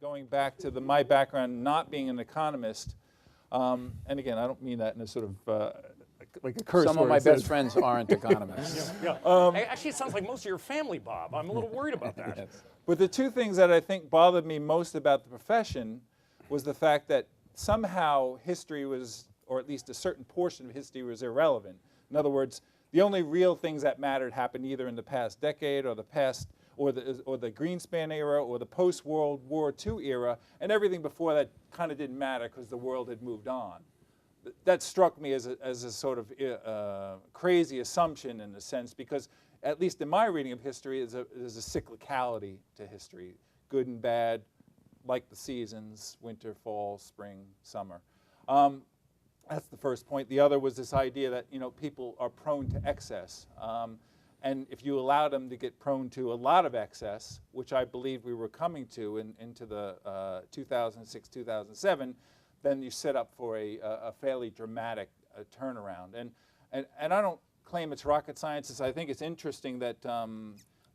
going back to my background not being an economist, and again, I don't mean that in a sort of like a curse word. Some of my best friends aren't economists. Actually, it sounds like most of your family, Bob. I'm a little worried about that. Yes. But the two things that I think bothered me most about the profession was the fact that somehow history was, or at least a certain portion of history was irrelevant. In other words, the only real things that mattered happened either in the past decade or the past, or the Greenspan era or the post-World War II era, and everything before that kind of didn't matter because the world had moved on. That struck me as a sort of crazy assumption in a sense, because at least in my reading of history, there's a cyclicality to history, good and bad, like the seasons, winter, fall, spring, summer. That's the first point. The other was this idea that people are prone to excess. And if you allow them to get prone to a lot of excess, which I believe we were coming to into the 2006, 2007, then you set up for a fairly dramatic turnaround. And I don't claim it's rocket science. I think it's interesting that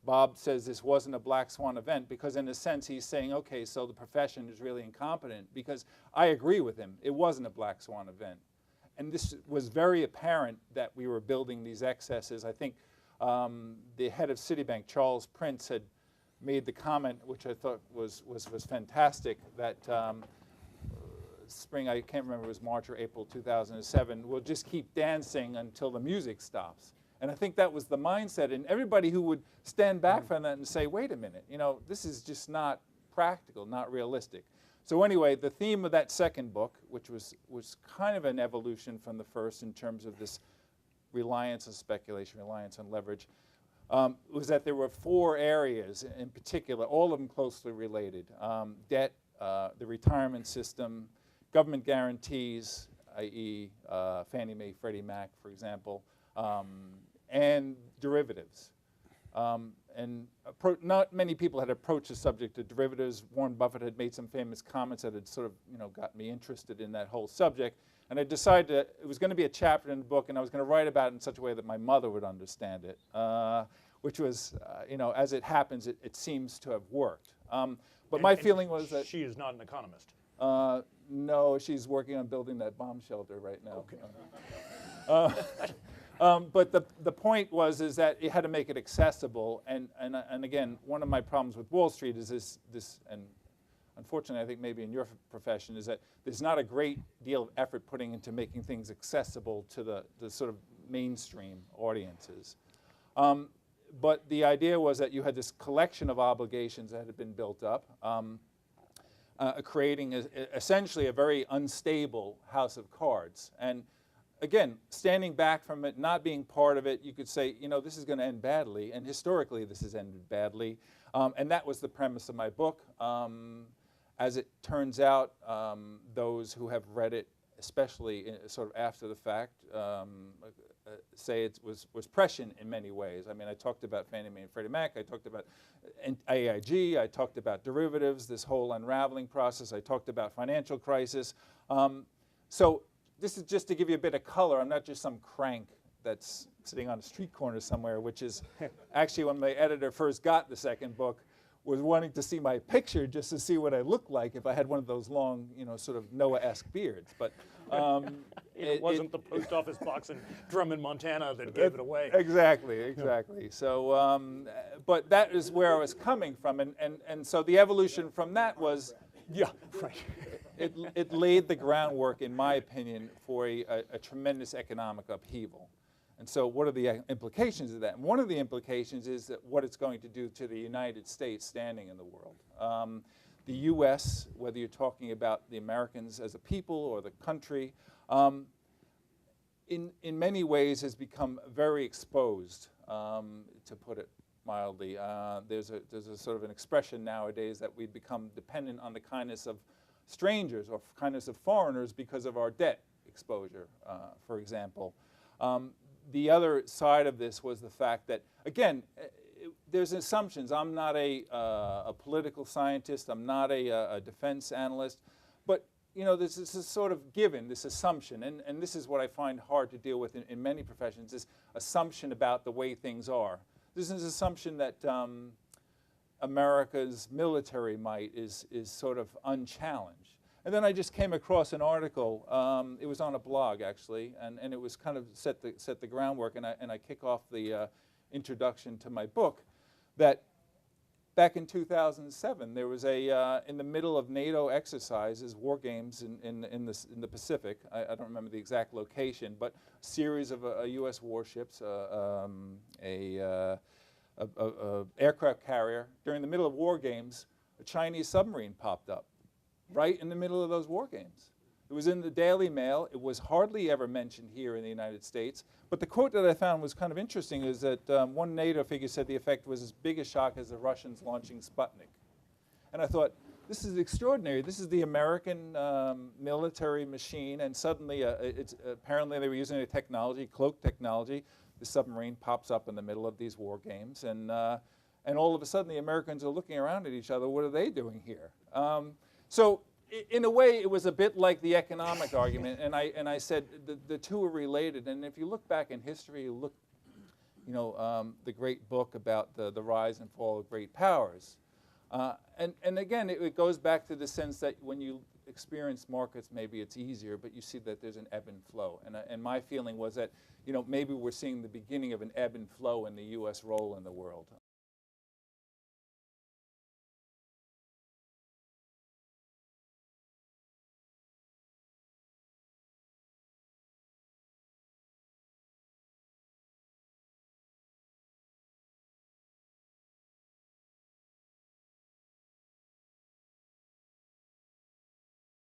Bob says this wasn't a black swan event, because in a sense he's saying, okay, so the profession is really incompetent, because I agree with him. It wasn't a black swan event. And this was very apparent that we were building these excesses. I think the head of Citibank, Charles Prince, had made the comment, which I thought was fantastic, that spring, I can't remember, it was March or April 2007, we'll just keep dancing until the music stops. And I think that was the mindset. And everybody who would stand back from that and say, wait a minute, this is just not practical, not realistic. So anyway, the theme of that second book, which was kind of an evolution from the first in terms of this reliance on speculation, reliance on leverage, was that there were 4 areas in particular, all of them closely related. Debt, the retirement system, government guarantees, i.e. Fannie Mae, Freddie Mac, for example, and derivatives. And not many people had approached the subject of derivatives. Warren Buffett had made some famous comments that had sort of got me interested in that whole subject. And I decided that it was going to be a chapter in the book, and I was going to write about it in such a way that my mother would understand it, which was, as it happens, it seems to have worked. But my feeling was that she is not an economist. No, she's working on building that bomb shelter right now. Okay. But the point is that it had to make it accessible, and again, one of my problems with Wall Street is this, and unfortunately I think maybe in your profession, is that there's not a great deal of effort putting into making things accessible to the sort of mainstream audiences. But the idea was that you had this collection of obligations that had been built up, creating essentially a very unstable house of cards. And again, standing back from it, not being part of it, you could say, this is going to end badly, and historically this has ended badly. And that was the premise of my book. As it turns out, those who have read it, especially sort of after the fact, say it was prescient in many ways. I mean, I talked about Fannie Mae and Freddie Mac, I talked about AIG, I talked about derivatives, this whole unraveling process, I talked about financial crisis. So this is just to give you a bit of color. I'm not just some crank that's sitting on a street corner somewhere, which is actually when my editor first got the second book, was wanting to see my picture just to see what I looked like if I had one of those long, sort of Noah-esque beards. But it wasn't the post office box in Drummond, Montana that gave it away. Exactly. So, but that is where I was coming from, and so the evolution from that was, yeah, right. It laid the groundwork, in my opinion, for a tremendous economic upheaval. And so what are the implications of that? And one of the implications is that what it's going to do to the United States standing in the world. The U.S., whether you're talking about the Americans as a people or the country, in many ways has become very exposed, to put it mildly. There's a sort of an expression nowadays that we've become dependent on the kindness of strangers or kindness of foreigners because of our debt exposure, for example. The other side of this was the fact that, again, there's assumptions. I'm not a political scientist. I'm not a defense analyst. But, there's this sort of given, this assumption, and this is what I find hard to deal with in many professions, this assumption about the way things are. There's this assumption that America's military might is sort of unchallenged. And then I just came across an article. It was on a blog, actually, and it was kind of set the groundwork. And I kick off the introduction to my book that back in 2007, there was in the middle of NATO exercises, war games in the Pacific. I don't remember the exact location, but a series of U.S. warships, a aircraft carrier. During the middle of war games, a Chinese submarine popped up right in the middle of those war games. It was in the Daily Mail. It was hardly ever mentioned here in the United States. But the quote that I found was kind of interesting is that one NATO figure said the effect was as big a shock as the Russians launching Sputnik. And I thought, this is extraordinary. This is the American military machine, and suddenly apparently they were using a technology, cloaked technology. The submarine pops up in the middle of these war games, and all of a sudden the Americans are looking around at each other. What are they doing here? So in a way, it was a bit like the economic argument, and I said the two are related. And if you look back in history, you look, the great book about the rise and fall of great powers. And again, it goes back to the sense that when you experience markets, maybe it's easier, but you see that there's an ebb and flow. And my feeling was that, maybe we're seeing the beginning of an ebb and flow in the U.S. role in the world.